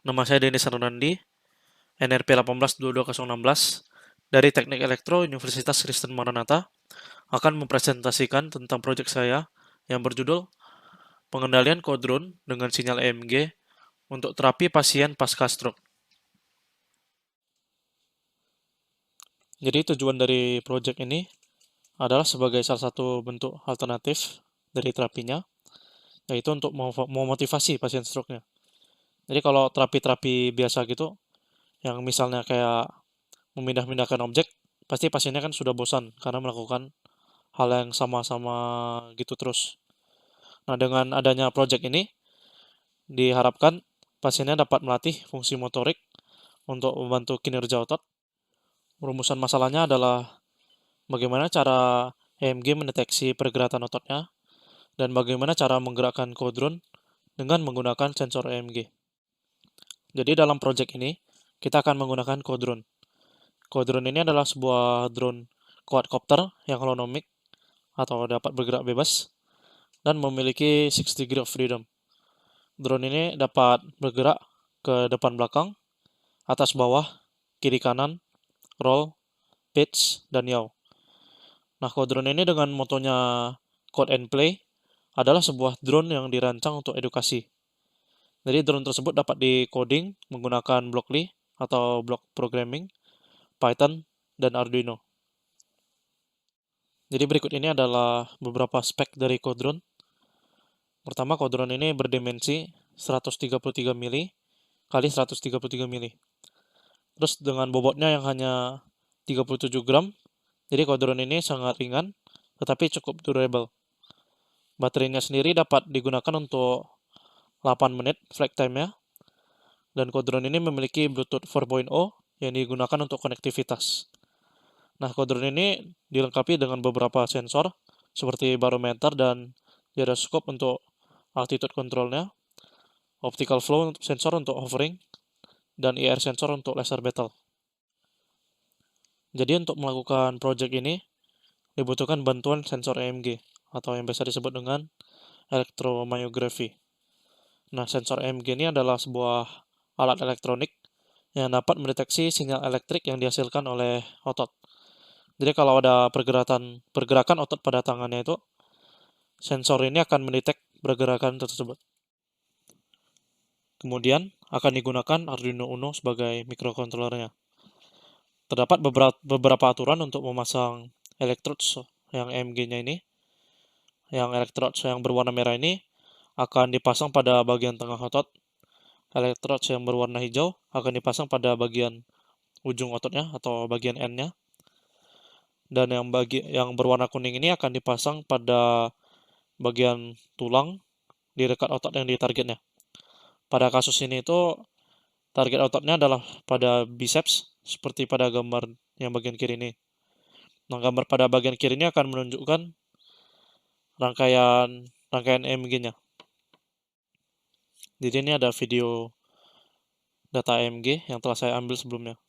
Nama saya Denis Arnandi, NRP 182216 dari Teknik Elektro Universitas Kristen Maranatha akan mempresentasikan tentang proyek saya yang berjudul Pengendalian Kodron dengan Sinyal EMG untuk Terapi Pasien Pasca Stroke. Jadi tujuan dari proyek ini adalah sebagai salah satu bentuk alternatif dari terapinya, yaitu untuk memotivasi pasien stroke-nya. Jadi kalau terapi-terapi biasa gitu, yang misalnya kayak memindah-mindahkan objek, pasti pasiennya kan sudah bosan karena melakukan hal yang sama-sama gitu terus. Nah, dengan adanya project ini, diharapkan pasiennya dapat melatih fungsi motorik untuk membantu kinerja otot. Rumusan masalahnya adalah bagaimana cara EMG mendeteksi pergerakan ototnya dan bagaimana cara menggerakkan kodron dengan menggunakan sensor EMG. Jadi dalam project ini, kita akan menggunakan kodron. Kodron ini adalah sebuah drone quadcopter yang holonomik atau dapat bergerak bebas dan memiliki 6 degree of freedom. Drone ini dapat bergerak ke depan belakang, atas bawah, kiri kanan, roll, pitch, dan yaw. Nah, drone ini dengan motonya Code and Play adalah sebuah drone yang dirancang untuk edukasi. Jadi drone tersebut dapat di-coding menggunakan Blockly atau block programming, Python, dan Arduino. Jadi berikut ini adalah beberapa spek dari drone. Pertama, drone ini berdimensi 133 mili kali 133 mili. Terus dengan bobotnya yang hanya 37 gram, jadi drone ini sangat ringan, tetapi cukup durable. Baterainya sendiri dapat digunakan untuk 8 menit flight time-nya, dan drone ini memiliki Bluetooth 4.0 yang digunakan untuk konektivitas. Nah, drone ini dilengkapi dengan beberapa sensor, seperti barometer dan gyroskop untuk altitude control-nya, optical flow sensor untuk hovering, dan IR sensor untuk laser battle. Jadi untuk melakukan project ini, dibutuhkan bantuan sensor EMG, atau yang biasa disebut dengan elektromyografi. Nah, sensor EMG ini adalah sebuah alat elektronik yang dapat mendeteksi sinyal elektrik yang dihasilkan oleh otot. Jadi kalau ada pergerakan otot pada tangannya itu, sensor ini akan mendetek pergerakan tersebut. Kemudian akan digunakan Arduino Uno sebagai microcontrollernya. Terdapat beberapa aturan untuk memasang electrodes yang EMG-nya ini. Yang electrodes yang berwarna merah ini akan dipasang pada bagian tengah otot. Electrodes yang berwarna hijau akan dipasang pada bagian ujung ototnya atau bagian end-nya. Dan yang berwarna kuning ini akan dipasang pada bagian tulang di dekat otot yang ditargetnya. Pada kasus ini itu target ototnya adalah pada biceps seperti pada gambar yang bagian kiri ini. Nah, gambar pada bagian kiri ini akan menunjukkan rangkaian EMG-nya. Jadi ini ada video data EMG yang telah saya ambil sebelumnya.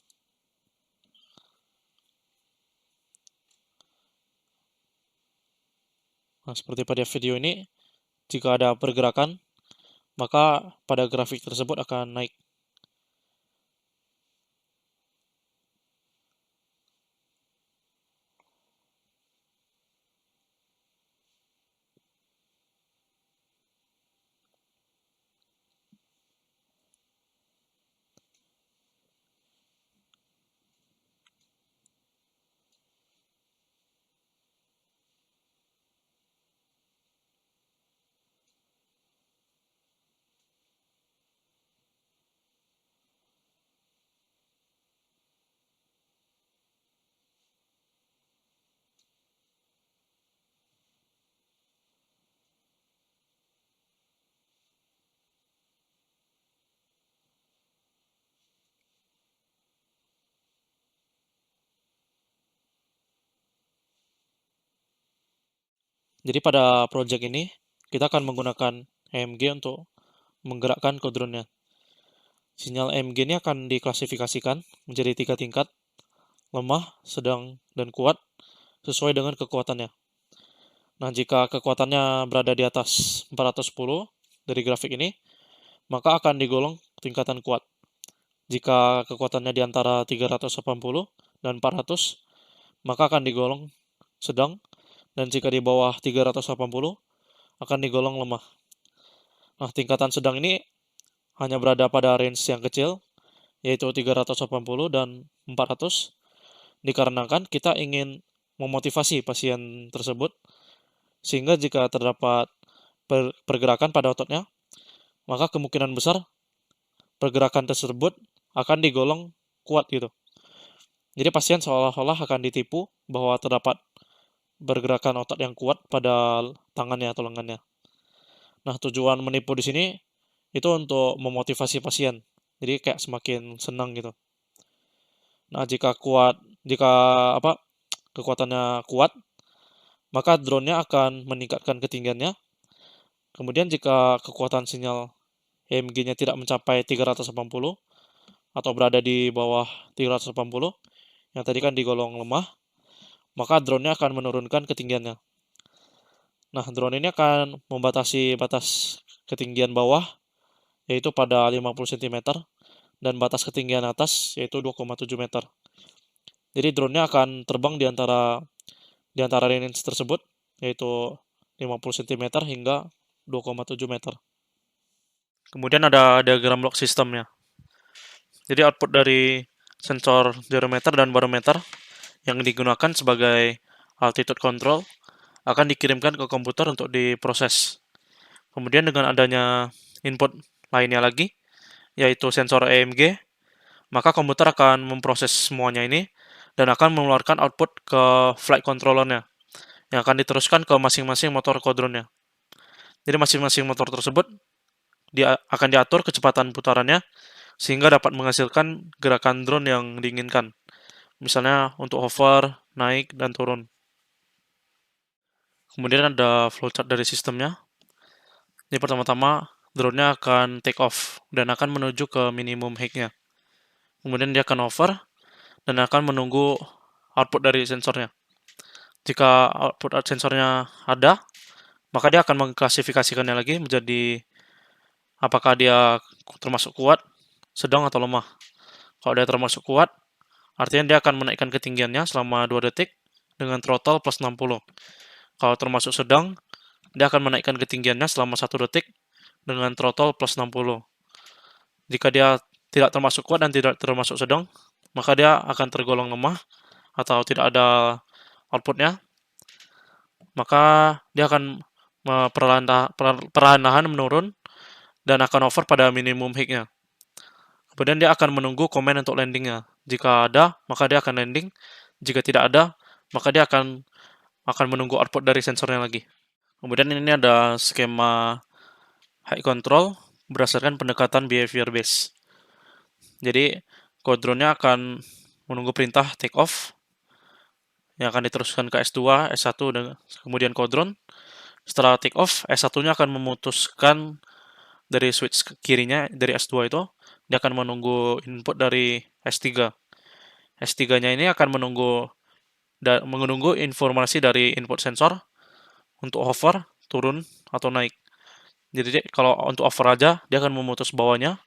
Nah, seperti pada video ini, jika ada pergerakan, maka pada grafik tersebut akan naik. Jadi pada project ini, kita akan menggunakan EMG untuk menggerakkan kodronnya. Sinyal EMG ini akan diklasifikasikan menjadi 3 tingkat, lemah, sedang, dan kuat, sesuai dengan kekuatannya. Nah, jika kekuatannya berada di atas 410 dari grafik ini, maka akan digolong tingkatan kuat. Jika kekuatannya di antara 380 dan 400, maka akan digolong sedang, dan jika di bawah 380 akan digolong lemah. Nah, tingkatan sedang ini hanya berada pada range yang kecil, yaitu 380 dan 400, dikarenakan kita ingin memotivasi pasien tersebut, sehingga jika terdapat pergerakan pada ototnya, maka kemungkinan besar pergerakan tersebut akan digolong kuat gitu. Jadi pasien seolah-olah akan ditipu bahwa terdapat pergerakan otot yang kuat pada tangannya atau lengannya. Nah, tujuan menipu di sini itu untuk memotivasi pasien. Jadi kayak semakin senang gitu. Nah, jika apa kekuatannya kuat, maka drone-nya akan meningkatkan ketinggiannya. Kemudian jika kekuatan sinyal EMG-nya tidak mencapai 380 atau berada di bawah 380, yang tadi kan digolong lemah, maka drone-nya akan menurunkan ketinggiannya. Nah, drone ini akan membatasi batas ketinggian bawah, yaitu pada 50 cm, dan batas ketinggian atas, yaitu 2,7 meter. Jadi drone-nya akan terbang di antara range tersebut, yaitu 50 cm hingga 2,7 meter. Kemudian ada diagram log sistemnya. Jadi output dari sensor gyrometer dan barometer yang digunakan sebagai altitude control akan dikirimkan ke komputer untuk diproses. Kemudian dengan adanya input lainnya lagi, yaitu sensor EMG, maka komputer akan memproses semuanya ini dan akan mengeluarkan output ke flight controllernya, yang akan diteruskan ke masing-masing motor kodronnya. Jadi masing-masing motor tersebut akan diatur kecepatan putarannya sehingga dapat menghasilkan gerakan drone yang diinginkan. Misalnya untuk hover, naik, dan turun. Kemudian ada flowchart dari sistemnya. Jadi pertama-tama drone-nya akan take off dan akan menuju ke minimum height-nya. Kemudian dia akan hover dan akan menunggu output dari sensornya. Jika output sensornya ada, maka dia akan mengklasifikasikannya lagi menjadi apakah dia termasuk kuat, sedang, atau lemah. Kalau dia termasuk kuat, artinya dia akan menaikkan ketinggiannya selama 2 detik dengan throttle plus 60. Kalau termasuk sedang, dia akan menaikkan ketinggiannya selama 1 detik dengan throttle plus 60. Jika dia tidak termasuk kuat dan tidak termasuk sedang, maka dia akan tergolong lemah atau tidak ada outputnya, maka dia akan perlahan-lahan menurun dan akan over pada minimum height-nya. Kemudian dia akan menunggu komen untuk landingnya. Jika ada, maka dia akan landing. Jika tidak ada, maka dia akan menunggu output dari sensornya lagi. Kemudian ini ada skema height control berdasarkan pendekatan behavior base. Jadi, drone-nya akan menunggu perintah take off yang akan diteruskan ke S2, S1, dan kemudian drone. Setelah take off, S1-nya akan memutuskan dari switch kirinya dari S2 itu, dia akan menunggu input dari S3. S3-nya ini akan menunggu informasi dari input sensor untuk hover, turun, atau naik. Jadi kalau untuk hover aja, dia akan memutus bawahnya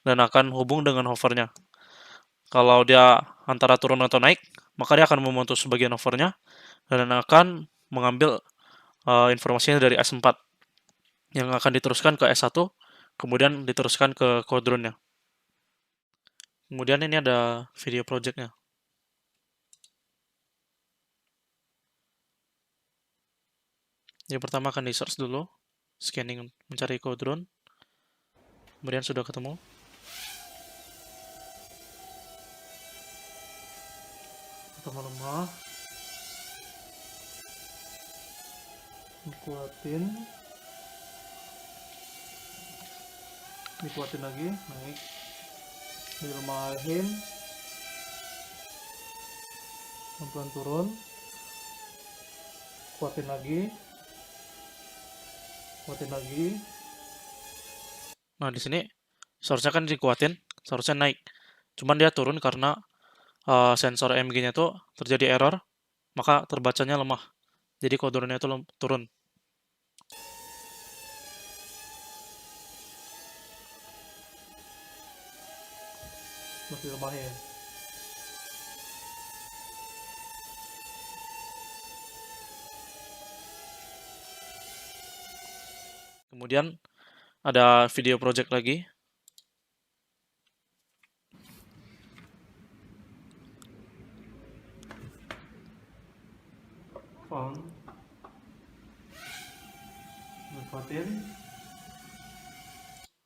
dan akan hubung dengan hovernya. Kalau dia antara turun atau naik, maka dia akan memutus bagian hovernya dan akan mengambil informasinya dari S4 yang akan diteruskan ke S1, kemudian diteruskan ke drone-nya. Kemudian ini ada video projectnya. Yang pertama akan di search dulu, scanning mencari drone, kemudian sudah ketemu. Pertama lemah, dikuatin lagi, naik, dilemahin, pelan turun, kuatin lagi. Nah, di sini seharusnya kan dikuatin, seharusnya naik. Cuman dia turun karena sensor EMG-nya tuh terjadi error, maka terbacanya lemah. Jadi kodenya itu turun. Terus ditambahin. Kemudian ada video project lagi. Found. Lepatin.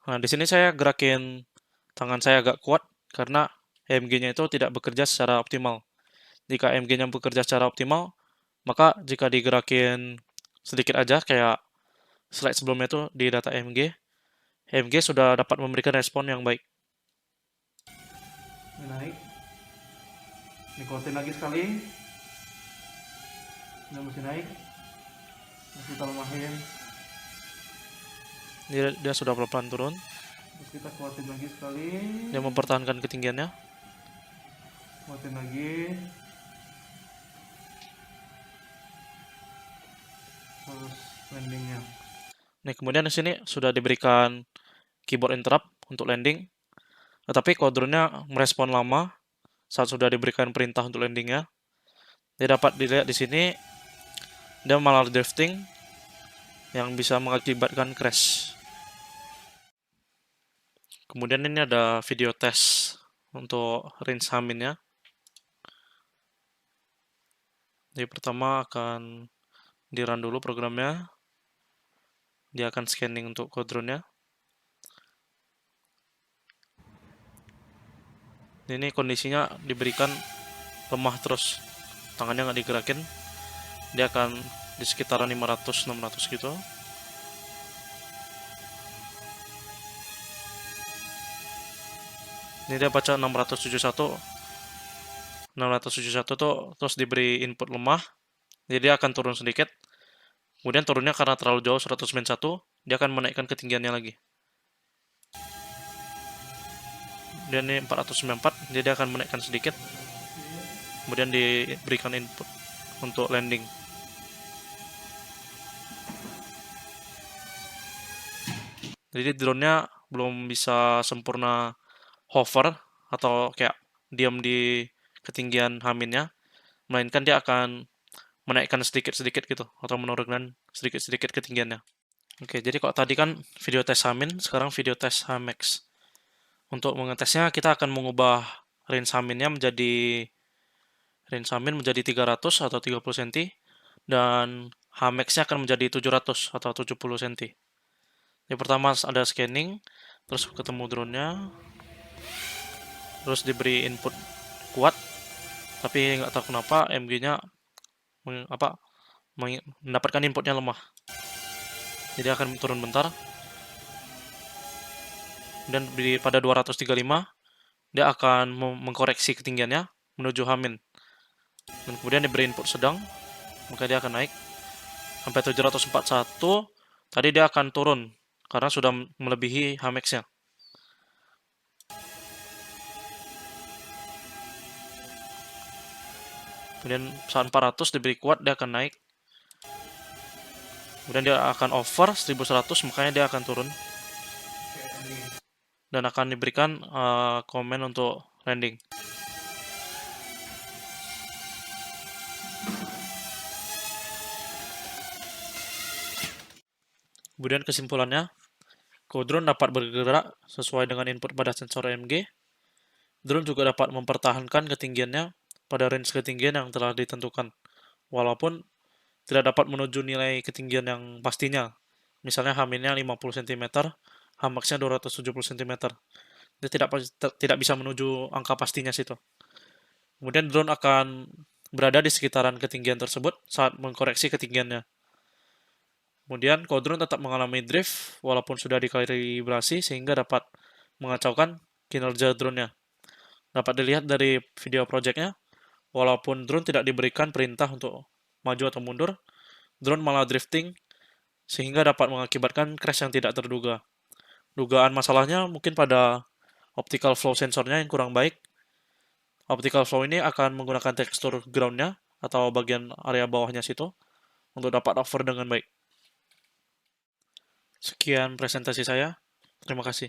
Nah, di sini saya gerakin tangan saya agak kuat karena EMG-nya itu tidak bekerja secara optimal. Jika EMG-nya bekerja secara optimal, maka jika digerakin sedikit aja kayak slide sebelumnya itu di data EMG sudah dapat memberikan respon yang baik. Ini naik. Dikuatin lagi sekali. Ini masih naik. Masih kita lemahin. Dia sudah pelan-pelan turun. Terus kita kuatin lagi sekali. Dia mempertahankan ketinggiannya. Kuatin lagi. Terus landingnya. Nih, kemudian di sini sudah diberikan keyboard interrupt untuk landing. Tetapi kodronnya merespon lama saat sudah diberikan perintah untuk landingnya. Dia dapat dilihat di sini, dia malah drifting yang bisa mengakibatkan crash. Kemudian ini ada video tes untuk range Haminnya. Jadi pertama akan di-run dulu programnya. Dia akan scanning untuk kodronnya. Ini kondisinya diberikan lemah terus, tangannya nggak digerakin. Dia akan di sekitaran 500-600 gitu. Ini dia baca 671 tuh terus diberi input lemah, jadi dia akan turun sedikit. Kemudian turunnya karena terlalu jauh 191, dia akan menaikkan ketinggiannya lagi. Dan ini 494, jadi dia akan menaikkan sedikit. Kemudian diberikan input untuk landing. Jadi drone-nya belum bisa sempurna hover atau kayak diam di ketinggian Haminnya, melainkan dia akan menaikkan sedikit-sedikit gitu atau menurunkan sedikit-sedikit ketinggiannya. Oke, jadi kalau tadi kan video tes Hamin, sekarang video tes Hmax. Untuk mengetesnya kita akan mengubah range Haminnya menjadi 300 atau 30 cm dan Hmax-nya akan menjadi 700 atau 70 cm. Yang pertama ada scanning, terus ketemu drone-nya, terus diberi input kuat, tapi nggak tahu kenapa MG-nya mendapatkan inputnya lemah. Jadi akan turun bentar. Dan pada 235 dia akan mengkoreksi ketinggiannya menuju Hamin. Dan kemudian diberi input sedang, maka dia akan naik sampai 741. Tadi dia akan turun karena sudah melebihi Hmax-nya. Kemudian saat 400 diberi kuat, dia akan naik. Kemudian dia akan over 1100, makanya dia akan turun. Dan akan diberikan komen untuk landing. Kemudian kesimpulannya, drone dapat bergerak sesuai dengan input pada sensor EMG. Drone juga dapat mempertahankan ketinggiannya pada range ketinggian yang telah ditentukan, walaupun tidak dapat menuju nilai ketinggian yang pastinya. Misalnya H-nya 50 cm, Hmax-nya 270 cm. Dia tidak bisa menuju angka pastinya situ. Kemudian drone akan berada di sekitaran ketinggian tersebut saat mengkoreksi ketinggiannya. Kemudian drone tetap mengalami drift walaupun sudah dikalibrasi sehingga dapat mengacaukan kinerja drone-nya. Dapat dilihat dari video projectnya, walaupun drone tidak diberikan perintah untuk maju atau mundur, drone malah drifting sehingga dapat mengakibatkan crash yang tidak terduga. Dugaan masalahnya mungkin pada optical flow sensornya yang kurang baik. Optical flow ini akan menggunakan tekstur ground-nya atau bagian area bawahnya situ untuk dapat hover dengan baik. Sekian presentasi saya. Terima kasih.